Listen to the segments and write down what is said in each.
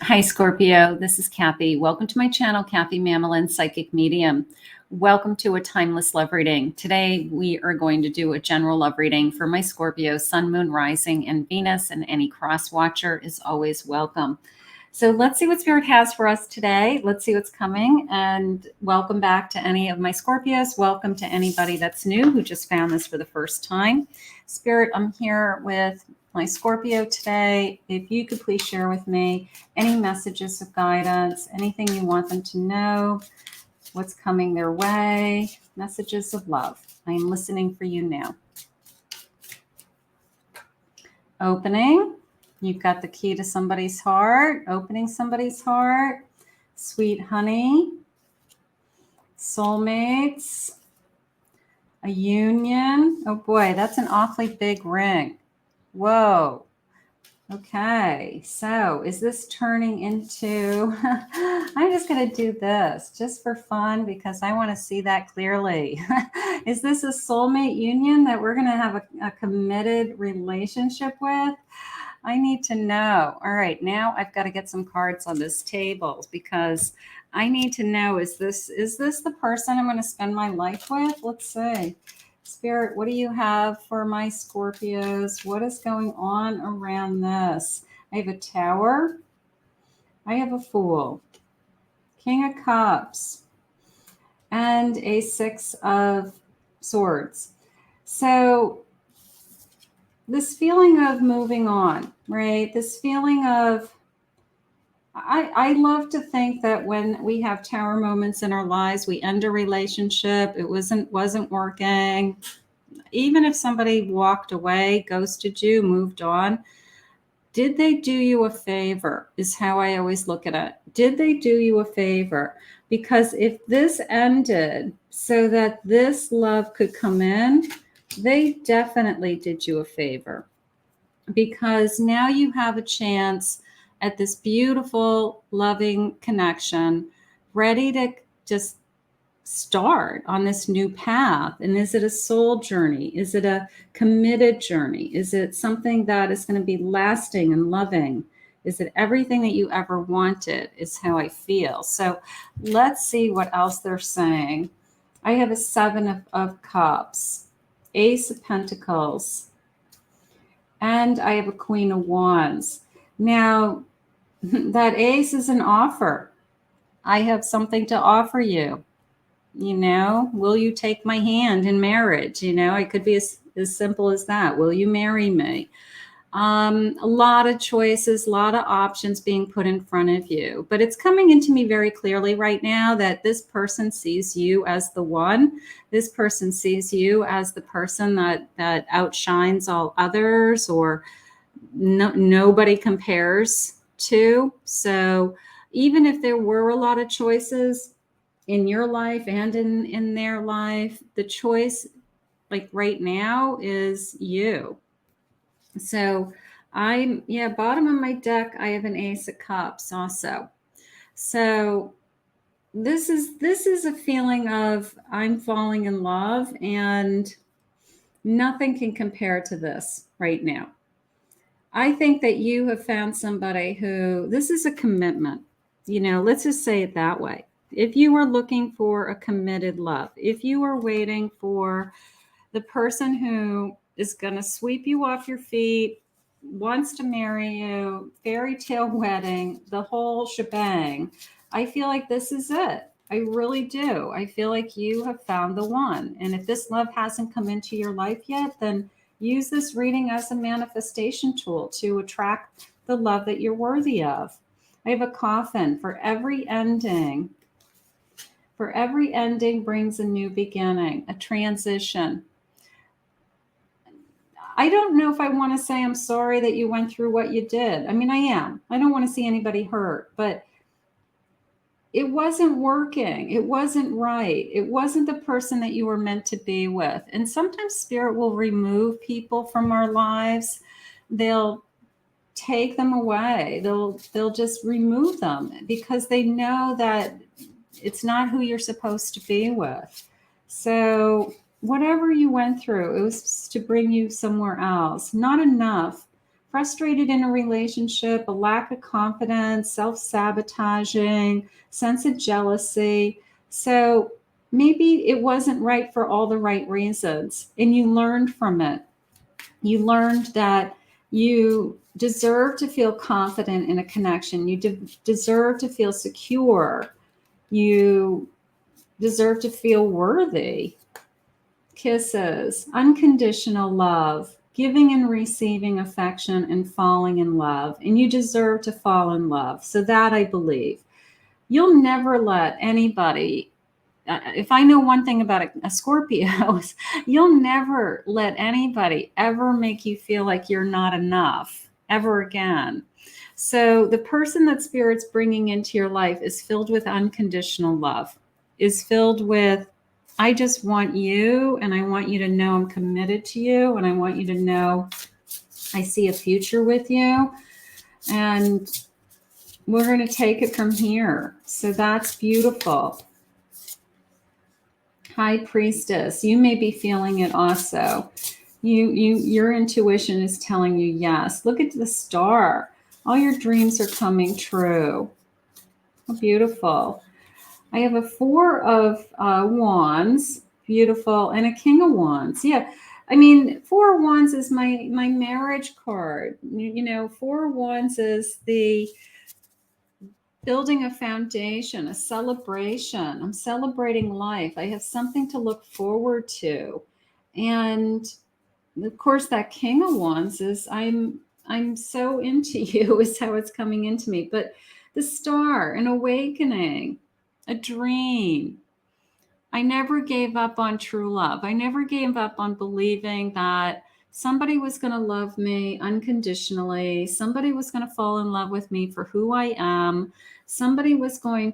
Hi, Scorpio. This is Kathy. Welcome to my channel, Kathy Mamolen, Psychic Medium. Welcome to a timeless love reading. Today, we are going to do a general love reading for my Scorpio, Sun, Moon, Rising, and Venus, and any cross watcher is always welcome. So let's see what Spirit has for us today. Let's see what's coming. And welcome back to any of my Scorpios. Welcome to anybody that's new who just found this for the first time. Spirit, I'm here with my Scorpio today. If you could please share with me any messages of guidance, anything you want them to know, what's coming their way, messages of love. I am listening for you now. Opening. You've got the key to somebody's heart, opening somebody's heart, sweet honey, soulmates, a union. Oh boy, that's an awfully big ring. Whoa. Okay, so is this turning into, I'm just going to do this just for fun because I want to see that clearly. Is this a soulmate union that we're going to have a committed relationship with? I need to know. All right, now I've got to get some cards on this table because I need to know, is this the person I'm going to spend my life with? Let's see. Spirit, what do you have for my Scorpios? What is going on around this? I have a Tower. I have a Fool. King of Cups. And a Six of Swords. So this feeling of moving on, right? This feeling of, I love to think that when we have tower moments in our lives, we end a relationship, it wasn't working. Even if somebody walked away, ghosted you, moved on, did they do you a favor? Is how I always look at it. Did they do you a favor? Because if this ended so that this love could come in, they definitely did you a favor. Because now you have a chance at this beautiful, loving connection, ready to just start on this new path. And is it a soul journey? Is it a committed journey? Is it something that is going to be lasting and loving? Is it everything that you ever wanted? Is how I feel. So let's see what else they're saying. I have a Seven of Cups, Ace of Pentacles, and I have a Queen of Wands. Now, that Ace is an offer. I have something to offer you. You know, will you take my hand in marriage? You know, it could be as simple as that. Will you marry me? A lot of choices, a lot of options being put in front of you. But it's coming into me very clearly right now that this person sees you as the one. This person sees you as the person that outshines all others, or nobody compares to. So even if there were a lot of choices in your life and in their life, the choice, like right now, is you. So bottom of my deck, I have an Ace of Cups also. So this is a feeling of I'm falling in love, and nothing can compare to this right now. I think that you have found somebody who, this is a commitment. You know, let's just say it that way. If you were looking for a committed love, if you were waiting for the person who is going to sweep you off your feet, wants to marry you, fairy tale wedding, the whole shebang, I feel like this is it. I really do. I feel like you have found the one. And if this love hasn't come into your life yet, then use this reading as a manifestation tool to attract the love that you're worthy of. I have a Coffin. For every ending brings a new beginning, a transition. I don't know if I want to say I'm sorry that you went through what you did. I mean, I am. I don't want to see anybody hurt, but it wasn't working. It wasn't right. It wasn't the person that you were meant to be with. And sometimes Spirit will remove people from our lives. They'll take them away. They'll just remove them because they know that it's not who you're supposed to be with. So whatever you went through, it was to bring you somewhere else. Not enough frustrated in a relationship, a lack of confidence, self-sabotaging, sense of jealousy. So maybe it wasn't right for all the right reasons, and you learned from it. You learned that you deserve to feel confident in a connection. You deserve to feel secure. You deserve to feel worthy. Kisses, unconditional love, giving and receiving affection, and falling in love. And you deserve to fall in love. So that I believe. You'll never let anybody, if I know one thing about a Scorpio, you'll never let anybody ever make you feel like you're not enough ever again. So the person that Spirit's bringing into your life is filled with unconditional love, is filled with, I just want you, and I want you to know I'm committed to you, and I want you to know I see a future with you, and we're going to take it from here. So that's beautiful. High Priestess, you may be feeling it also. Your intuition is telling you yes. Look at the star. All your dreams are coming true. How beautiful. I have a 4 of wands, beautiful, and a King of Wands. Yeah, I mean, 4 of Wands is my marriage card. You know, 4 of Wands is the building a foundation, a celebration. I'm celebrating life. I have something to look forward to. And of course, that King of Wands is I'm so into you is how it's coming into me. But the star, an awakening, a dream. I never gave up on true love. I never gave up on believing that somebody was going to love me unconditionally. Somebody was going to fall in love with me for who I am. I was going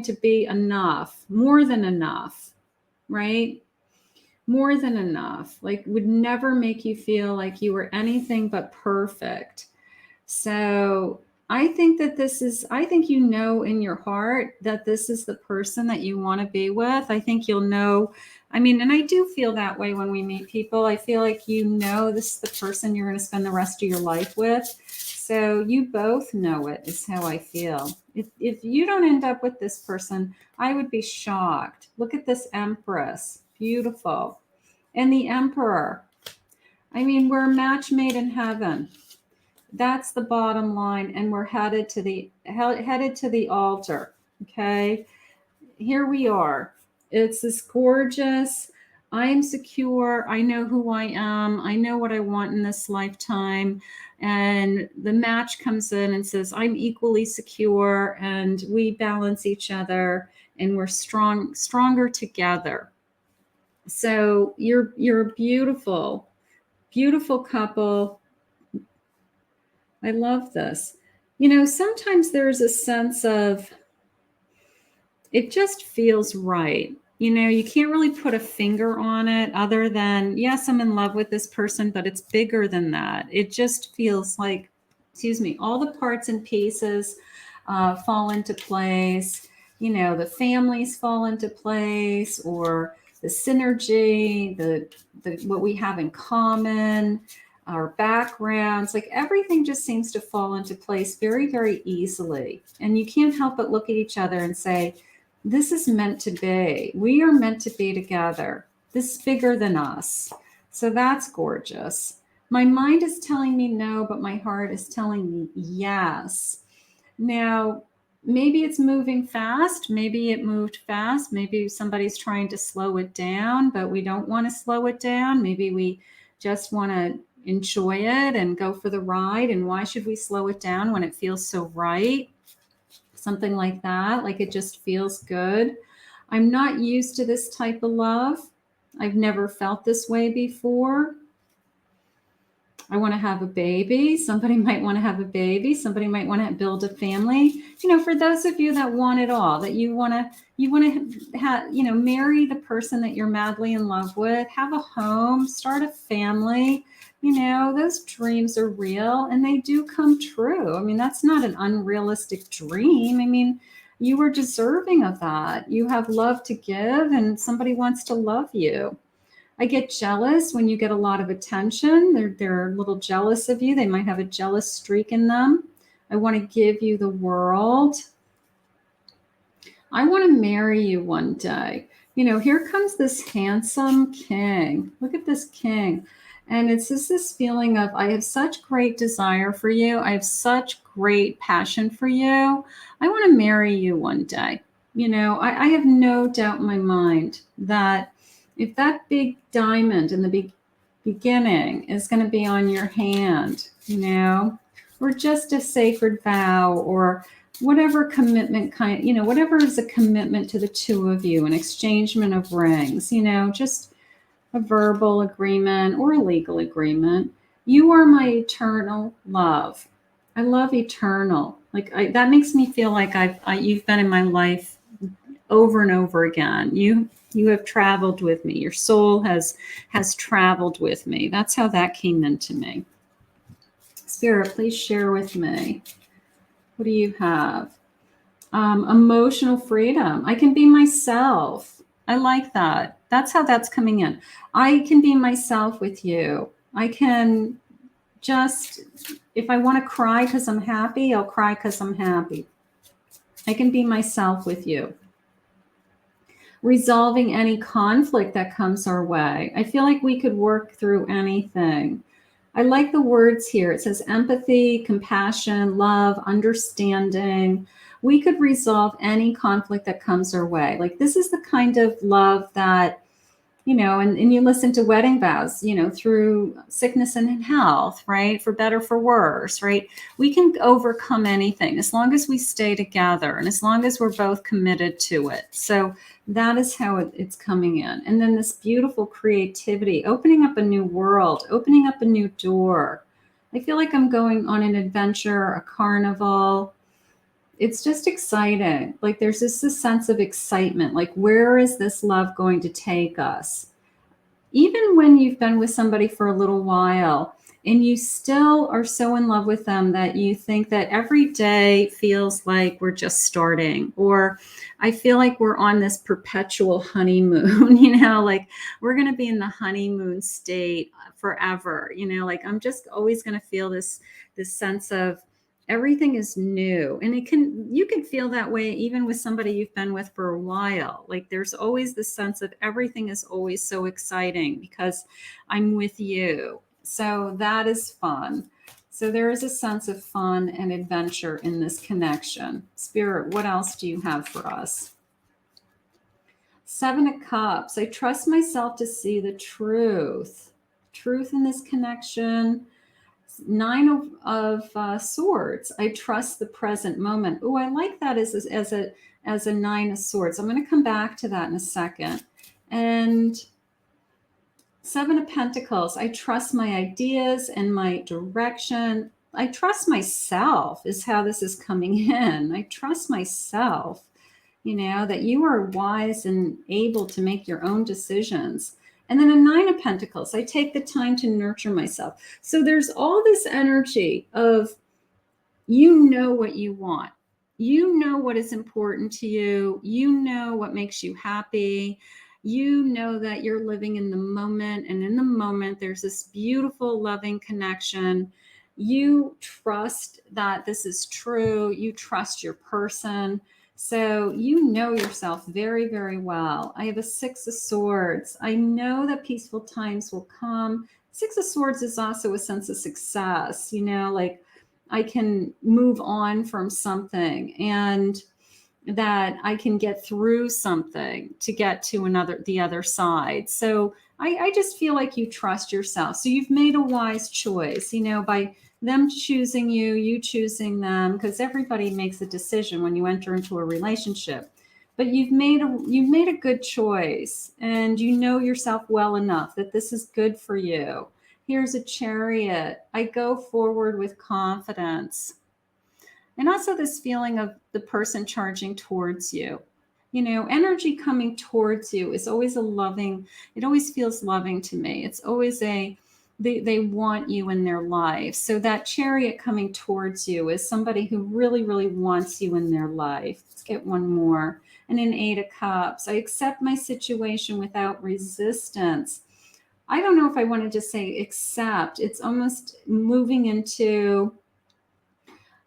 to be enough, more than enough, right? More than enough. Like, would never make you feel like you were anything but perfect. So I think you know in your heart that this is the person that you want to be with. I think you'll know. I mean, and I do feel that way when we meet people. I feel like you know this is the person you're going to spend the rest of your life with. So you both know it, is how I feel. If you don't end up with this person, I would be shocked. Look at this Empress. Beautiful. And the Emperor. I mean, we're a match made in heaven. That's the bottom line, and we're headed to the altar. Okay, here we are. It's this gorgeous. I'm secure. I know who I am. I know what I want in this lifetime. And the match comes in and says, I'm equally secure, and we balance each other, and we're stronger together. So you're a beautiful, beautiful couple. I love this. You know, sometimes there's a sense of it just feels right. You know, you can't really put a finger on it other than, yes, I'm in love with this person, but it's bigger than that. It just feels like, all the parts and pieces fall into place. You know, the families fall into place, or the synergy, the what we have in common, our backgrounds, like everything just seems to fall into place very, very easily. And you can't help but look at each other and say, this is meant to be. We are meant to be together. This is bigger than us. So that's gorgeous. My mind is telling me no, but my heart is telling me yes. Now, maybe it's moving fast. Maybe it moved fast. Maybe somebody's trying to slow it down, but we don't want to slow it down. Maybe we just want to enjoy it and go for the ride. And why should we slow it down when it feels so right? Something like that, like it just feels good. I'm not used to this type of love. I've never felt this way before. I want to have a baby. Somebody might want to have a baby. Somebody might want to build a family. You know, for those of you that want it all, that you want to have, you know, marry the person that you're madly in love with, have a home, start a family. You know, those dreams are real and they do come true. I mean, that's not an unrealistic dream. I mean, you are deserving of that. You have love to give and somebody wants to love you. I get jealous when you get a lot of attention. They're a little jealous of you. They might have a jealous streak in them. I want to give you the world. I want to marry you one day. You know, here comes this handsome king. Look at this king. And it's just this feeling of, I have such great desire for you. I have such great passion for you. I want to marry you one day. You know, I have no doubt in my mind that if that big diamond in the beginning is going to be on your hand, you know, or just a sacred vow, or whatever commitment kind, you know, whatever is a commitment to the two of you, an exchangement of rings, you know, just a verbal agreement or a legal agreement. You are my eternal love. I love eternal. Like that makes me feel like you've been in my life over and over again. You have traveled with me. Your soul has traveled with me. That's how that came into me. Spirit, please share with me. What do you have? Emotional freedom. I can be myself. I like that. That's how that's coming in. I can be myself with you. I can just, if I want to cry because I'm happy, I'll cry because I'm happy. I can be myself with you. Resolving any conflict that comes our way. I feel like we could work through anything. I like the words here. It says empathy, compassion, love, understanding. We could resolve any conflict that comes our way. Like this is the kind of love that, you know, and you listen to wedding vows, you know, through sickness and health, right? For better, for worse, right? We can overcome anything as long as we stay together and as long as we're both committed to it. So that is how it's coming in. And then this beautiful creativity, opening up a new world, opening up a new door. I feel like I'm going on an adventure, a carnival. It's just exciting. Like there's just this sense of excitement. Like, where is this love going to take us? Even when you've been with somebody for a little while and you still are so in love with them that you think that every day feels like we're just starting, or I feel like we're on this perpetual honeymoon, you know, like we're going to be in the honeymoon state forever, you know, like I'm just always going to feel this sense of everything is new. And you can feel that way even with somebody you've been with for a while. Like there's always this sense of everything is always so exciting because I'm with you. So that is fun. So there is a sense of fun and adventure in this connection. Spirit, what else do you have for us? 7 of Cups. I trust myself to see the truth in this connection. 9 of Swords. I trust the present moment. Oh, I like that as a 9 of Swords. I'm going to come back to that in a second. And 7 of Pentacles. I trust my ideas and my direction. I trust myself is how this is coming in. I trust myself, you know, that you are wise and able to make your own decisions. And then a 9 of Pentacles, I take the time to nurture myself. So there's all this energy of, you know what you want. You know what is important to you. You know what makes you happy. You know that you're living in the moment. And in the moment, there's this beautiful, loving connection. You trust that this is true. You trust your person. So you know yourself very, very well. I have a 6 of Swords. I know that peaceful times will come. 6 of Swords is also a sense of success, you know, like I can move on from something and that I can get through something to get to the other side. So I just feel like you trust yourself. So you've made a wise choice, you know, by them choosing you, you choosing them, because everybody makes a decision when you enter into a relationship. But you've made a good choice, and you know yourself well enough that this is good for you. Here's a Chariot. I go forward with confidence. And also this feeling of the person charging towards you. You know, energy coming towards you is always it always feels loving to me. It's always they want you in their life. So that Chariot coming towards you is somebody who really, really wants you in their life. Let's get one more. And an 8 of Cups. I accept my situation without resistance. I don't know if I want to just say accept. It's almost moving into,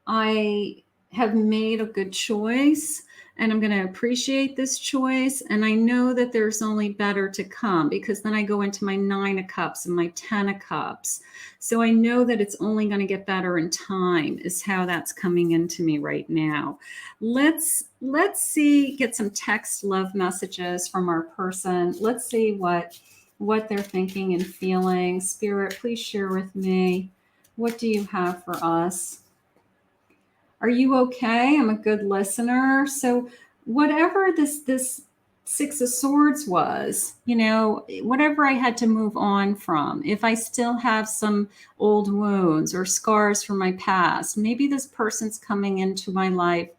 I have made a good choice and I'm going to appreciate this choice. And I know that there's only better to come, because then I go into my 9 of Cups and my 10 of Cups. So I know that it's only going to get better in time, is how that's coming into me right now. Let's see, get some text love messages from our person. Let's see what they're thinking and feeling. Spirit, please share with me. What do you have for us? Are you okay? I'm a good listener. So whatever this 6 of Swords was, you know, whatever I had to move on from, if I still have some old wounds or scars from my past, maybe this person's coming into my life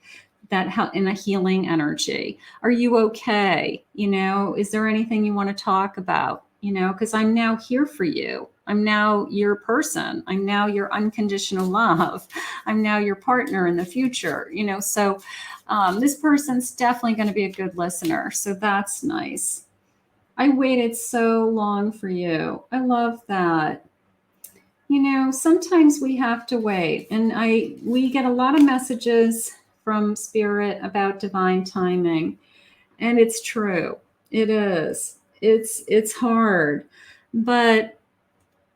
that in a healing energy. Are you okay? You know, is there anything you want to talk about? You know, because I'm now here for you. I'm now your person. I'm now your unconditional love. I'm now your partner in the future. You know, so this person's definitely going to be a good listener. So that's nice. I waited so long for you. I love that. You know, sometimes we have to wait, and we get a lot of messages from Spirit about divine timing, and it's true. It is. It's hard, but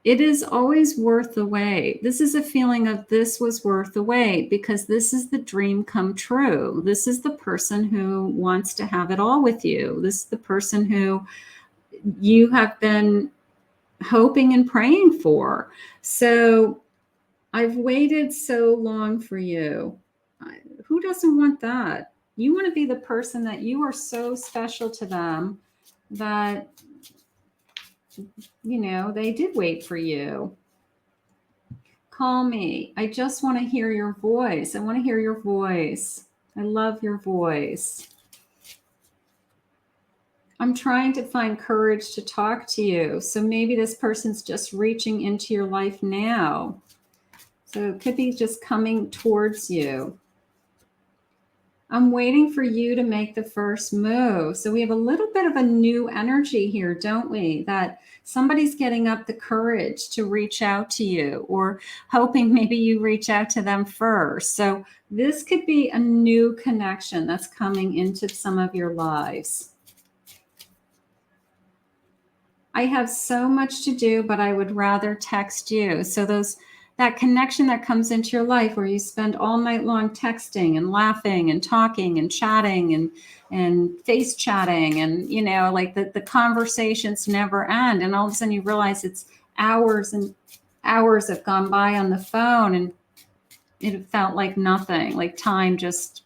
it is always worth the wait. This is a feeling of this was worth the wait, because this is the dream come true. This is the person who wants to have it all with you. This is the person who you have been hoping and praying for. So I've waited so long for you. Who doesn't want that? You want to be the person that you are so special to them that, you know, they did wait for you. Call me. I just want to hear your voice. I want to hear your voice. I love your voice. I'm trying to find courage to talk to you. So maybe this person's just reaching into your life now. So it could be just coming towards you. I'm waiting for you to make the first move. So we have a little bit of a new energy here, don't we? That somebody's getting up the courage to reach out to you, or hoping maybe you reach out to them first. So this could be a new connection that's coming into some of your lives. I have so much to do, but I would rather text you. So that connection that comes into your life where you spend all night long texting and laughing and talking and chatting and face chatting, and, you know, like the conversations never end. And all of a sudden you realize it's hours and hours have gone by on the phone, and it felt like nothing, like time just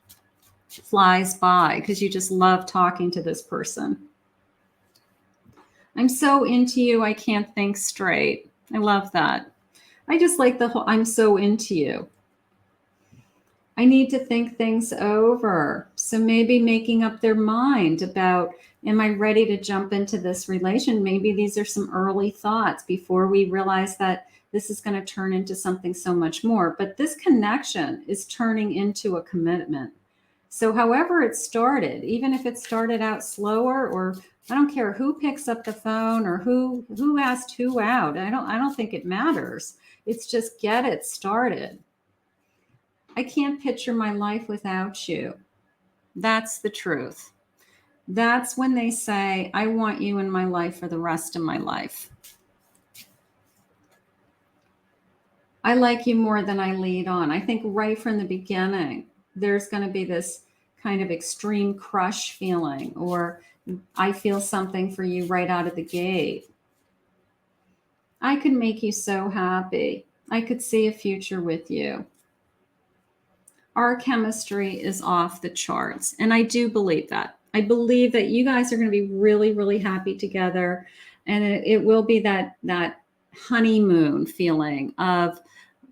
flies by because you just love talking to this person. I'm so into you, I can't think straight. I love that. I just like the whole, I'm so into you. I need to think things over. So maybe making up their mind about, am I ready to jump into this relation? Maybe these are some early thoughts before we realize that this is going to turn into something so much more. But this connection is turning into a commitment. So however it started, even if it started out slower, or I don't care who picks up the phone or who asked who out. I don't think it matters. It's just get it started. I can't picture my life without you. That's the truth. That's when they say, I want you in my life for the rest of my life. I like you more than I lead on. I think right from the beginning, there's going to be this kind of extreme crush feeling, or I feel something for you right out of the gate. I could make you so happy. I could see a future with you. Our chemistry is off the charts. And I do believe that. I believe that you guys are going to be really, really happy together. And it will be that honeymoon feeling of,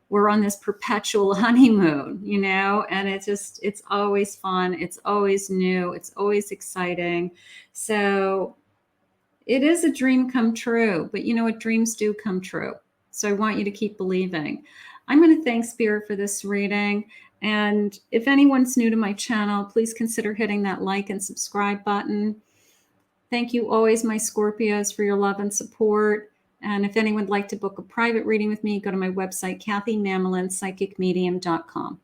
we're on this perpetual honeymoon, you know, and it's always fun. It's always new. It's always exciting. So it is a dream come true, but you know what? Dreams do come true. So I want you to keep believing. I'm going to thank Spirit for this reading. And if anyone's new to my channel, please consider hitting that like and subscribe button. Thank you always, my Scorpios, for your love and support. And if anyone would like to book a private reading with me, go to my website, KathyMamolenPsychicMedium.com.